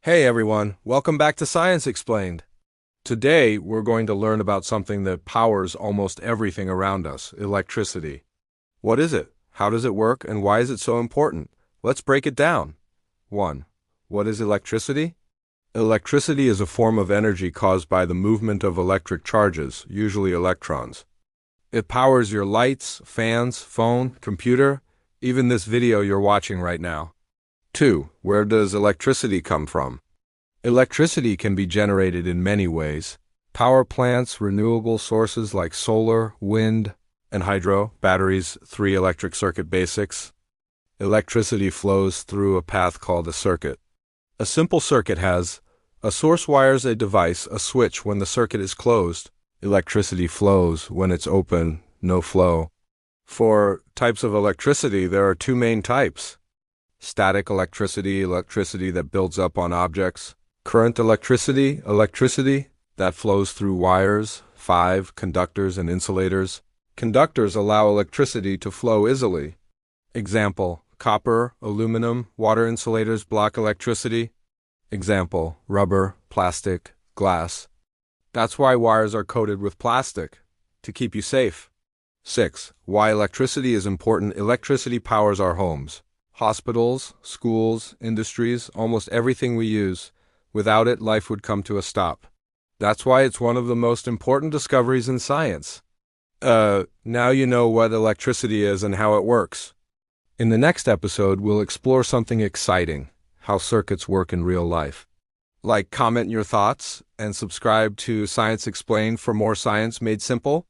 Hey everyone, welcome back to Science Explained. Today we're going to learn about something that powers almost everything around us, electricity. What is it? How does it work? And why is it so important? Let's break it down. 1. What is electricity? Electricity is a form of energy caused by the movement of electric charges, usually electrons. It powers your lights, fans, phone, computer, even this video you're watching right now. 2. Where does electricity come from? Electricity can be generated in many ways. Power plants, renewable sources like solar, wind, and hydro, batteries, 3 electric circuit basics. Electricity flows through a path called a circuit. A simple circuit has a source wires a device, a switch when the circuit is closed. Electricity flows when it's open, no flow. For types of electricity, there are 2 main types. Static electricity, electricity that builds up on objects. Current electricity, electricity that flows through wires. 5. Conductors and insulators. Conductors allow electricity to flow easily. Example, copper, aluminum, water insulators block electricity. Example, rubber, plastic, glass. That's why wires are coated with plastic, to keep you safe. 6. Why electricity is important. Electricity powers our homes. Hospitals, schools, industries, almost everything we use. Without it, life would come to a stop. That's why it's one of the most important discoveries in science. Now you know what electricity is and how it works. In the next episode, we'll explore something exciting, how circuits work in real life. Comment your thoughts and subscribe to Science Explained for more science made simple.